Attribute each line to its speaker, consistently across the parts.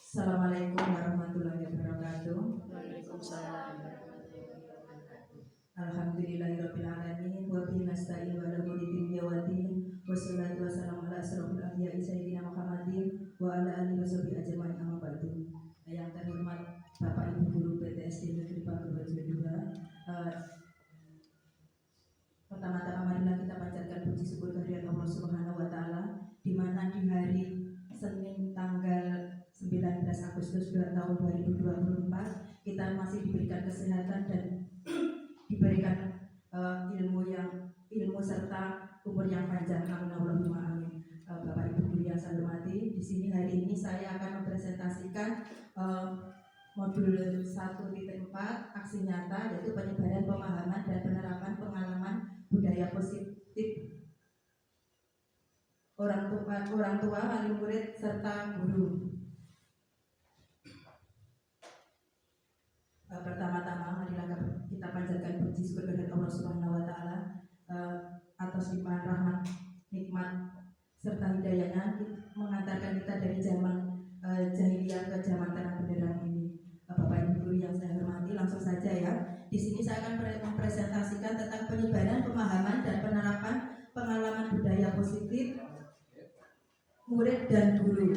Speaker 1: Assalamualaikum warahmatullahi wabarakatuh.
Speaker 2: Waalaikumsalam.
Speaker 1: Alhamdulillahirabbil alamin wa bihi nasta'in wa ala kulli din wassalatu wassalamu ala asrofil anbiya'i sayyidina Muhammadin wa ala alihi washabihi ajmain amma ba'du. Yang terhormat Bapak Ibu Guru PTSD Negeri Pagurajo 2. Pertama-tama marilah kita panjatkan puji syukur kehadirat Allah Subhanahu wa taala di mana di hari Senin tanggal 19 Agustus tahun 2024 kita masih diberikan kesehatan dan diberikan ilmu serta umur yang panjang. Amin. Bapak Ibu Guru yang saya hormati, di sini hari ini saya akan mempresentasikan modul 1.4 aksi nyata, yaitu penyebaran pemahaman dan penerapan pengalaman budaya positif orang tua, wali murid serta guru. Pertama-tama marilah kita panjatkan puji syukur kepada Allah Subhanahu wa taala atas limpahan rahmat, nikmat serta hidayahnya mengantarkan kita dari zaman jahiliyah ke zaman terang benderang ini. Bapak Ibu Guru yang saya hormati, langsung saja ya. Di sini saya akan mempresentasikan tentang penyebaran pemahaman dan penerapan pengalaman budaya positif murid dan guru.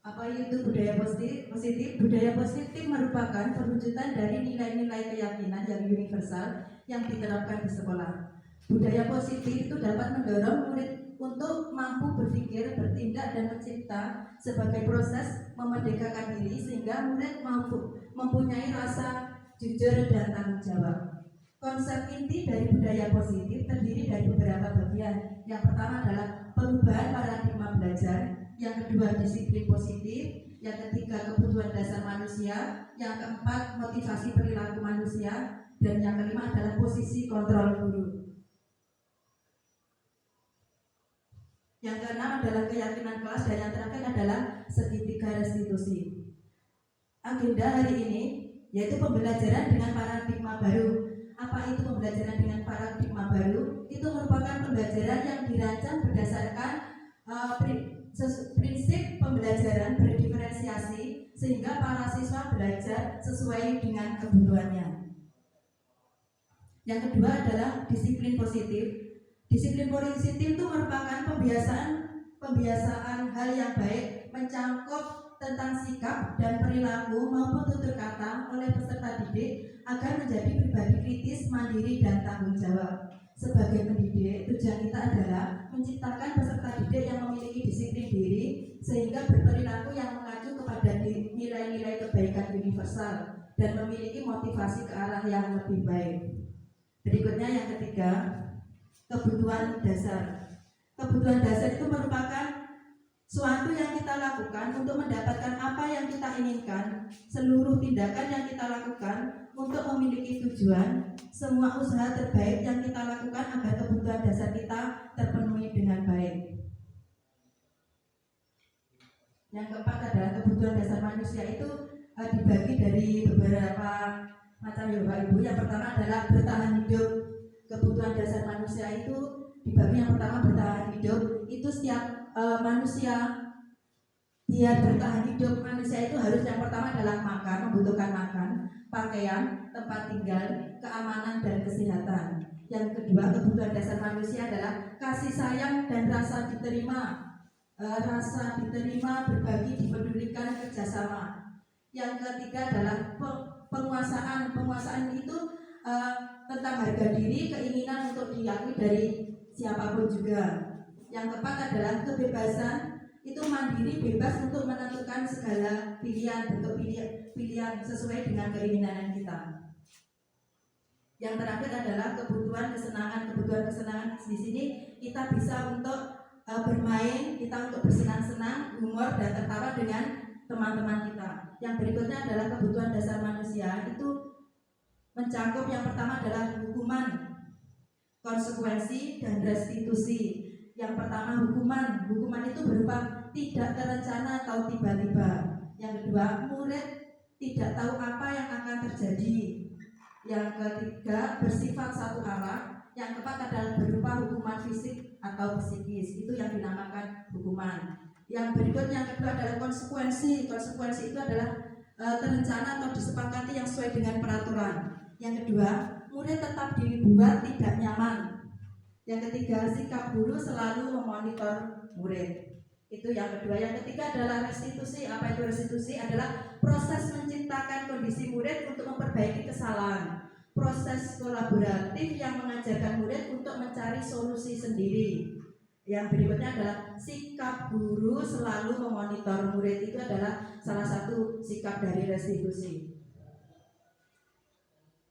Speaker 1: Apa itu budaya positif? Budaya positif merupakan perwujudan dari nilai-nilai keyakinan yang universal yang diterapkan di sekolah. Budaya positif itu dapat mendorong murid untuk mampu berpikir, bertindak, dan mencipta sebagai proses memerdekakan diri sehingga murid mampu mempunyai rasa jujur dan tanggung jawab. Konsep inti dari budaya positif terdiri dari beberapa bagian. Yang pertama adalah perubahan paradigma belajar, yang kedua disiplin positif, yang ketiga kebutuhan dasar manusia, yang keempat motivasi perilaku manusia, dan yang kelima adalah posisi kontrol guru. Yang keenam adalah keyakinan kelas, dan yang terakhir adalah segitiga restitusi. Agenda hari ini yaitu pembelajaran dengan paradigma baru. Apa itu pembelajaran dengan paradigma baru? Itu merupakan pembelajaran yang dirancang berdasarkan prinsip pembelajaran berdiferensiasi sehingga para siswa belajar sesuai dengan kebutuhannya. Yang kedua adalah disiplin positif. Disiplin positif itu merupakan pembiasaan hal yang baik mencangkup tentang sikap dan perilaku maupun tutur kata oleh peserta didik agar menjadi pribadi kritis, mandiri, dan tanggung jawab. Sebagai pendidik, tujuan kita adalah menciptakan peserta didik yang memiliki disiplin diri sehingga berperilaku yang mengacu kepada nilai-nilai kebaikan universal dan memiliki motivasi ke arah yang lebih baik. Berikutnya yang ketiga, kebutuhan dasar. Kebutuhan dasar itu merupakan suatu yang kita lakukan untuk mendapatkan apa yang kita inginkan. Seluruh tindakan yang kita lakukan untuk memiliki tujuan, semua usaha terbaik yang kita lakukan agar kebutuhan dasar kita terpenuhi dengan baik. Yang keempat adalah kebutuhan dasar manusia itu dibagi dari beberapa macam ya Bapak Ibu. Yang pertama adalah bertahan hidup. Kebutuhan dasar manusia itu dibagi, yang pertama bertahan hidup. Itu setiap manusia biar bertahan hidup, manusia itu harus yang pertama adalah makan, membutuhkan makan, pakaian, tempat tinggal, keamanan, dan kesehatan. Yang kedua, kebutuhan dasar manusia adalah kasih sayang dan rasa diterima, berbagi, dipedulikan, kerjasama. Yang ketiga adalah penguasaan. Penguasaan itu tentang harga diri, keinginan untuk diakui dari siapapun juga. Yang keempat adalah kebebasan, itu mandiri, bebas untuk menentukan segala bentuk pilihan sesuai dengan keinginan kita. Yang terakhir adalah kebutuhan kesenangan. Kebutuhan kesenangan di sini kita bisa untuk bermain, kita untuk bersenang-senang, humor, dan tertawa dengan teman-teman kita. Yang berikutnya adalah kebutuhan dasar manusia, itu mencakup yang pertama adalah hukuman, konsekuensi, dan restitusi. Yang pertama hukuman. Hukuman itu berupa tidak terencana atau tiba-tiba. Yang kedua, murid tidak tahu apa yang akan terjadi. Yang ketiga, bersifat satu arah. Yang keempat adalah berupa hukuman fisik atau psikis. Itu yang dinamakan hukuman. Yang berikutnya, yang kedua adalah konsekuensi. Konsekuensi itu adalah terencana atau disepakati yang sesuai dengan peraturan. Yang kedua, murid tetap dibuat tidak nyaman. Yang ketiga, sikap guru selalu memonitor murid. Itu yang kedua. Yang ketiga adalah restitusi. Apa itu restitusi? Adalah proses menciptakan kondisi murid untuk memperbaiki kesalahan. Proses kolaboratif yang mengajarkan murid untuk mencari solusi sendiri. Yang berikutnya adalah sikap guru selalu memonitor murid. Itu adalah salah satu sikap dari restitusi.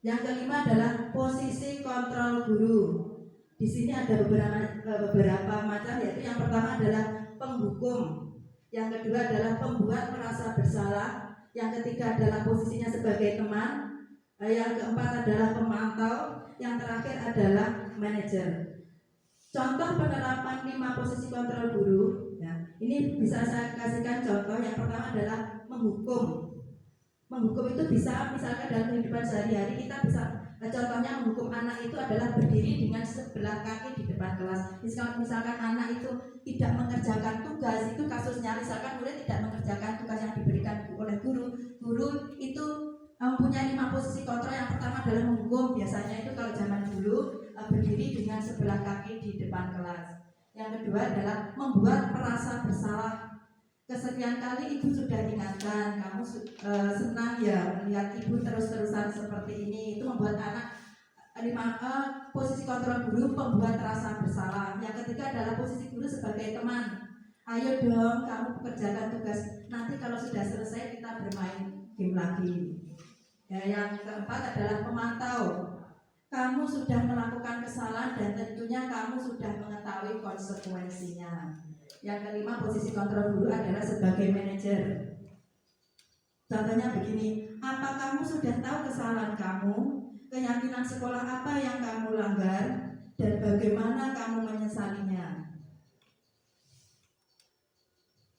Speaker 1: Yang kelima adalah posisi kontrol guru. Di sini ada beberapa macam, yaitu yang pertama adalah penghukum, yang kedua adalah pembuat merasa bersalah, yang ketiga adalah posisinya sebagai teman, yang keempat adalah pemantau, yang terakhir adalah manajer. Contoh penerapan 5 posisi kontrol guru, ya, ini bisa saya kasihkan contoh. Yang pertama adalah menghukum. Menghukum itu bisa misalkan dalam kehidupan sehari-hari kita bisa, contohnya menghukum anak itu adalah berdiri dengan sebelah kaki di depan kelas. Misalkan anak itu tidak mengerjakan tugas, itu kasusnya misalkan murid tidak mengerjakan tugas yang diberikan oleh guru. Guru itu mempunyai 5 posisi kontrol. Yang pertama adalah menghukum. Biasanya itu kalau zaman dulu berdiri dengan sebelah kaki di depan kelas. Yang kedua adalah membuat merasa bersalah. Kesekian kali ibu sudah ingatkan, kamu senang ya melihat ibu terus-terusan seperti ini. Itu membuat anak 5 posisi kontrol guru, membuat rasa bersalah. Yang ketiga adalah posisi guru sebagai teman. Ayo dong kamu pekerjakan tugas, nanti kalau sudah selesai kita bermain game lagi. Ya, yang keempat adalah pemantau. Kamu sudah melakukan kesalahan dan tentunya kamu sudah mengetahui konsekuensinya. Yang kelima, posisi kontrol guru adalah sebagai manajer. Contohnya begini, apa kamu sudah tahu kesalahan kamu, keyakinan sekolah apa yang kamu langgar, dan bagaimana kamu menyesalinya?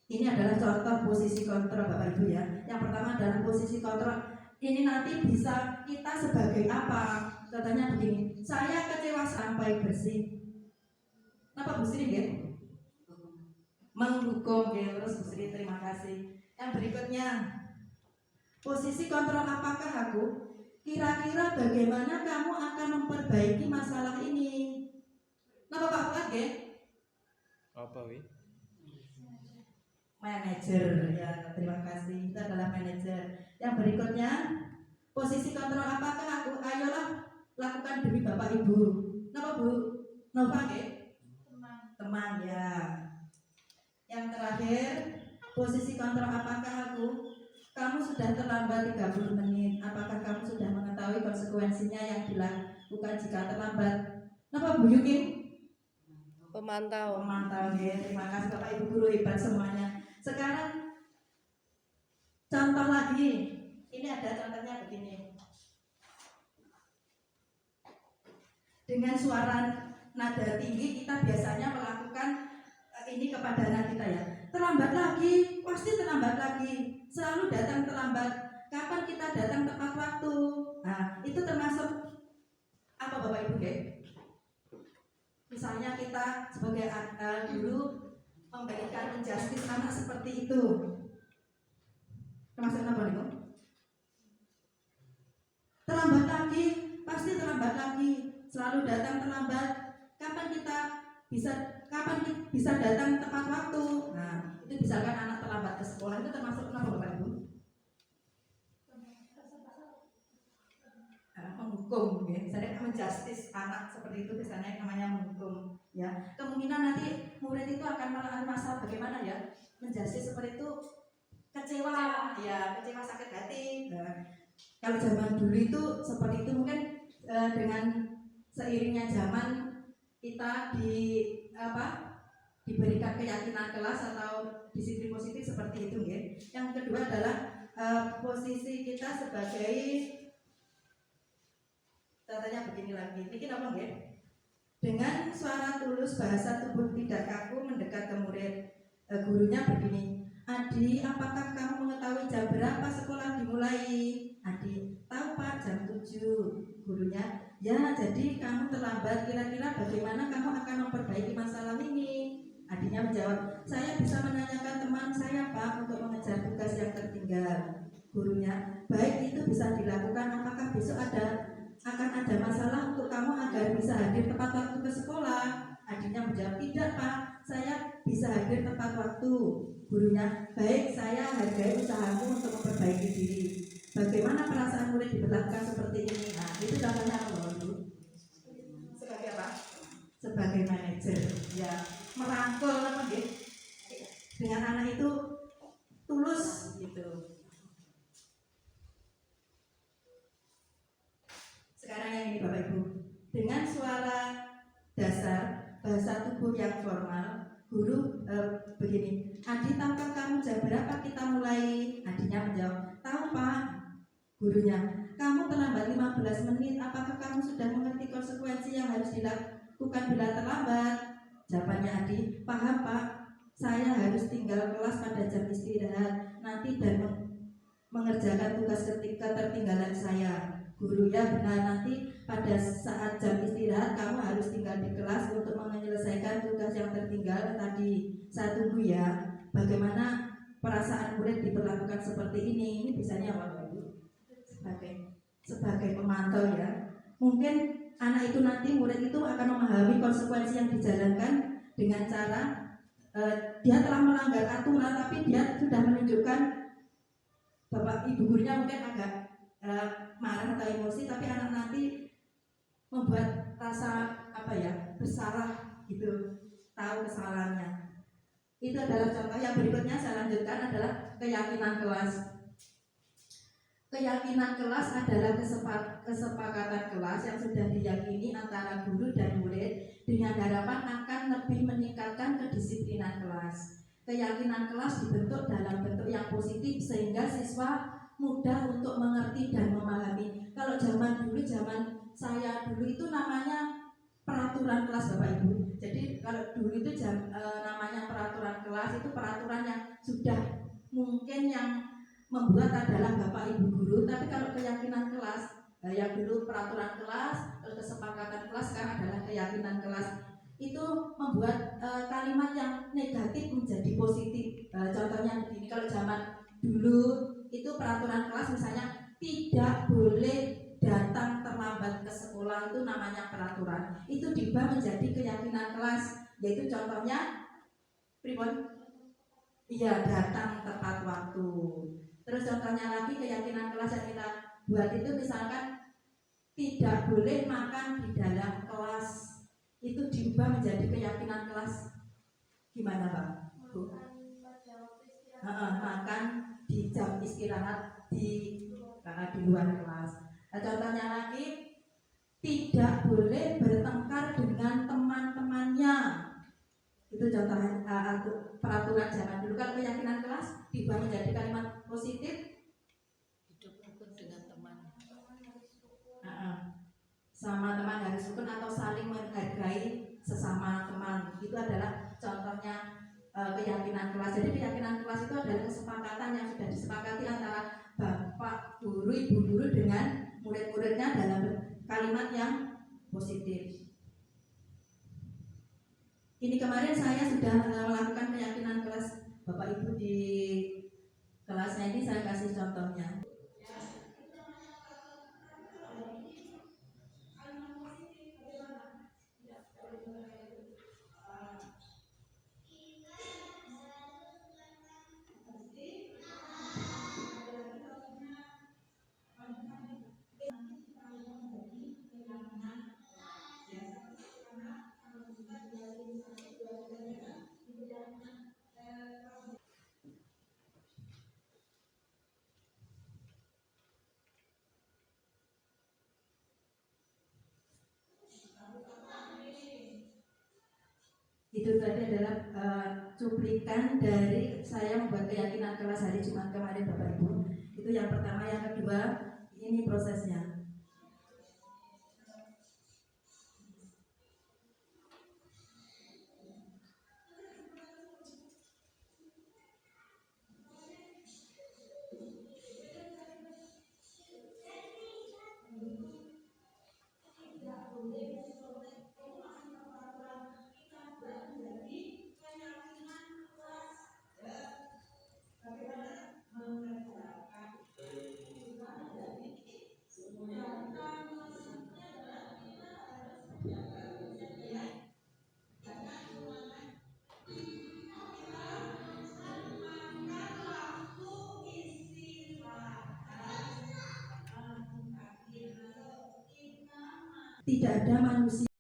Speaker 1: Ini adalah contoh posisi kontrol Bapak Ibu ya. Yang pertama adalah posisi kontrol. Ini nanti bisa kita sebagai apa? Contohnya begini, saya kecewa sampai bersih. Kenapa bersih ya? Menghukum ya, terus bersih, terima kasih. Yang berikutnya, posisi kontrol apakah aku? Kira-kira bagaimana kamu akan memperbaiki masalah ini? Kenapa Pak Fuad ya?
Speaker 2: Apa wi?
Speaker 1: Manajer ya, terima kasih. Itu adalah manajer. Yang berikutnya, posisi kontrol apakah aku? Ayolah lakukan demi Bapak Ibu. Kenapa Bu? Nova ya? Teman ya. Yang terakhir, posisi kontrol apakah aku? Kamu sudah terlambat 30 menit. Apakah kamu sudah mengetahui konsekuensinya yang dilakukan jika terlambat? Kenapa Bu Yuki?
Speaker 3: Pemantau.
Speaker 1: Pemantau ya. Terima kasih Bapak Ibu guru hebat semuanya. Sekarang contoh lagi. Ini ada contohnya begini. Dengan suara nada tinggi kita biasanya melakukan ini kepada anak kita ya. Terlambat lagi, pasti terlambat lagi. Selalu datang terlambat. Kapan kita datang tepat waktu? Nah, itu termasuk apa Bapak Ibu ya? Misalnya kita sebagai guru memberikan injustice anak seperti itu. Termasuk apa nih? Terlambat lagi, pasti terlambat lagi. Selalu datang terlambat. Kapan bisa datang tepat waktu? Nah, itu misalkan anak terlambat ke sekolah, itu termasuk apa Bapak Ibu? Menghukum, ya. Misalnya menjustice anak seperti itu, misalnya namanya menghukum. Ya, kemungkinan nanti murid itu akan merasa bagaimana ya? Menjustice seperti itu kecewa, ya kecewa sakit hati. Nah, kalau zaman dulu itu seperti itu mungkin dengan seiringnya zaman kita diberikan keyakinan kelas atau disiplin positif seperti itu ya. Yang kedua adalah posisi kita sebagai Contohnya begini lagi. Ini apa nggih? Dengan suara tulus bahasa tubuh tidak kaku mendekat ke murid. Gurunya begini, Adi, apakah kamu mengetahui jam berapa sekolah dimulai? Adi, tahu Pak, jam 7. Gurunya, ya jadi kamu terlambat, kira-kira bagaimana kamu akan memperbaiki masalah ini? Adinya menjawab, saya bisa menanyakan teman saya Pak untuk mengejar tugas yang tertinggal. Gurunya, baik itu bisa dilakukan, apakah besok akan ada masalah untuk kamu agar bisa hadir tepat waktu ke sekolah? Adinya menjawab, tidak Pak, saya bisa hadir tepat waktu. Gurunya, baik, saya hargai usahamu untuk memperbaiki diri. Bagaimana perasaan murid diperlakukan seperti ini? Nah, itu contohnya apa Ibu? Sebagai apa? Sebagai manajer, ya merangkul apa gitu. Dengan anak itu tulus gitu. Sekarang yang ini Bapak Ibu, dengan suara dasar bahasa tubuh yang formal, guru begini, Adi, tahukah kamu jam berapa kita mulai? Adinya menjawab, tahu Pak. Gurunya, kamu terlambat 15 menit, apakah kamu sudah mengerti konsekuensi yang harus dilakukan bila terlambat? Jawabannya Adi, paham Pak, saya harus tinggal kelas pada jam istirahat nanti dan mengerjakan tugas ketertinggalan saya. Guru, ya benar, nanti pada saat jam istirahat kamu harus tinggal di kelas untuk menyelesaikan tugas yang tertinggal tadi. Saya tunggu ya. Bagaimana perasaan murid diperlakukan seperti ini? Ini bisanya apa Ibu? Sebagai pemantau ya. Mungkin anak itu nanti murid itu akan memahami konsekuensi yang dijalankan dengan cara dia telah melanggar aturan tapi dia sudah menunjukkan Bapak Ibu gurunya mungkin agak marah atau emosi, tapi anak nanti membuat rasa bersalah gitu, tahu kesalahannya. Itu adalah contoh. Yang berikutnya saya lanjutkan adalah keyakinan kelas. Keyakinan kelas adalah kesepakatan kelas yang sudah diyakini antara guru dan murid dengan harapan akan lebih meningkatkan kedisiplinan kelas. Keyakinan kelas dibentuk dalam bentuk yang positif sehingga siswa mudah untuk mengerti dan memahami. Kalau zaman saya dulu itu namanya peraturan kelas Bapak Ibu. Jadi kalau dulu itu namanya peraturan kelas itu peraturan yang sudah mungkin yang membuat adalah Bapak Ibu guru. Tapi kalau keyakinan kelas yang dulu peraturan kelas, kesepakatan kelas, sekarang adalah keyakinan kelas. Itu membuat kalimat yang negatif menjadi positif. Contohnya begini, kalau zaman dulu itu peraturan kelas misalnya tidak boleh datang terlambat ke sekolah, itu namanya peraturan. Itu diubah menjadi keyakinan kelas, yaitu contohnya pribon, iya, datang tepat waktu. Terus contohnya lagi keyakinan kelas yang kita buat itu misalkan tidak boleh makan di dalam kelas, itu diubah menjadi keyakinan kelas. Gimana Pak? Makan di jam istirahat di luar kelas. Contohnya lagi tidak boleh bertengkar dengan teman-temannya. Itu contoh peraturan zaman dulu. Kalau keyakinan kelas diubah menjadi kalimat positif,
Speaker 3: hidup rukun dengan teman.
Speaker 1: Sama teman harus rukun atau saling menghargai sesama teman. Itu adalah contohnya keyakinan kelas. Jadi keyakinan kelas itu adalah kesepakatan yang sudah disepakati antara bapak guru, ibu guru dengan murid-muridnya dalam kalimat yang positif. Ini kemarin saya sudah melakukan keyakinan kelas Bapak Ibu di kelasnya ini, saya kasih contohnya. Itu tadi adalah cuplikan dari saya membuat keyakinan kelas hari Jumat kemarin Bapak Ibu. Itu yang pertama. Yang kedua, ini prosesnya. Tidak ada manusia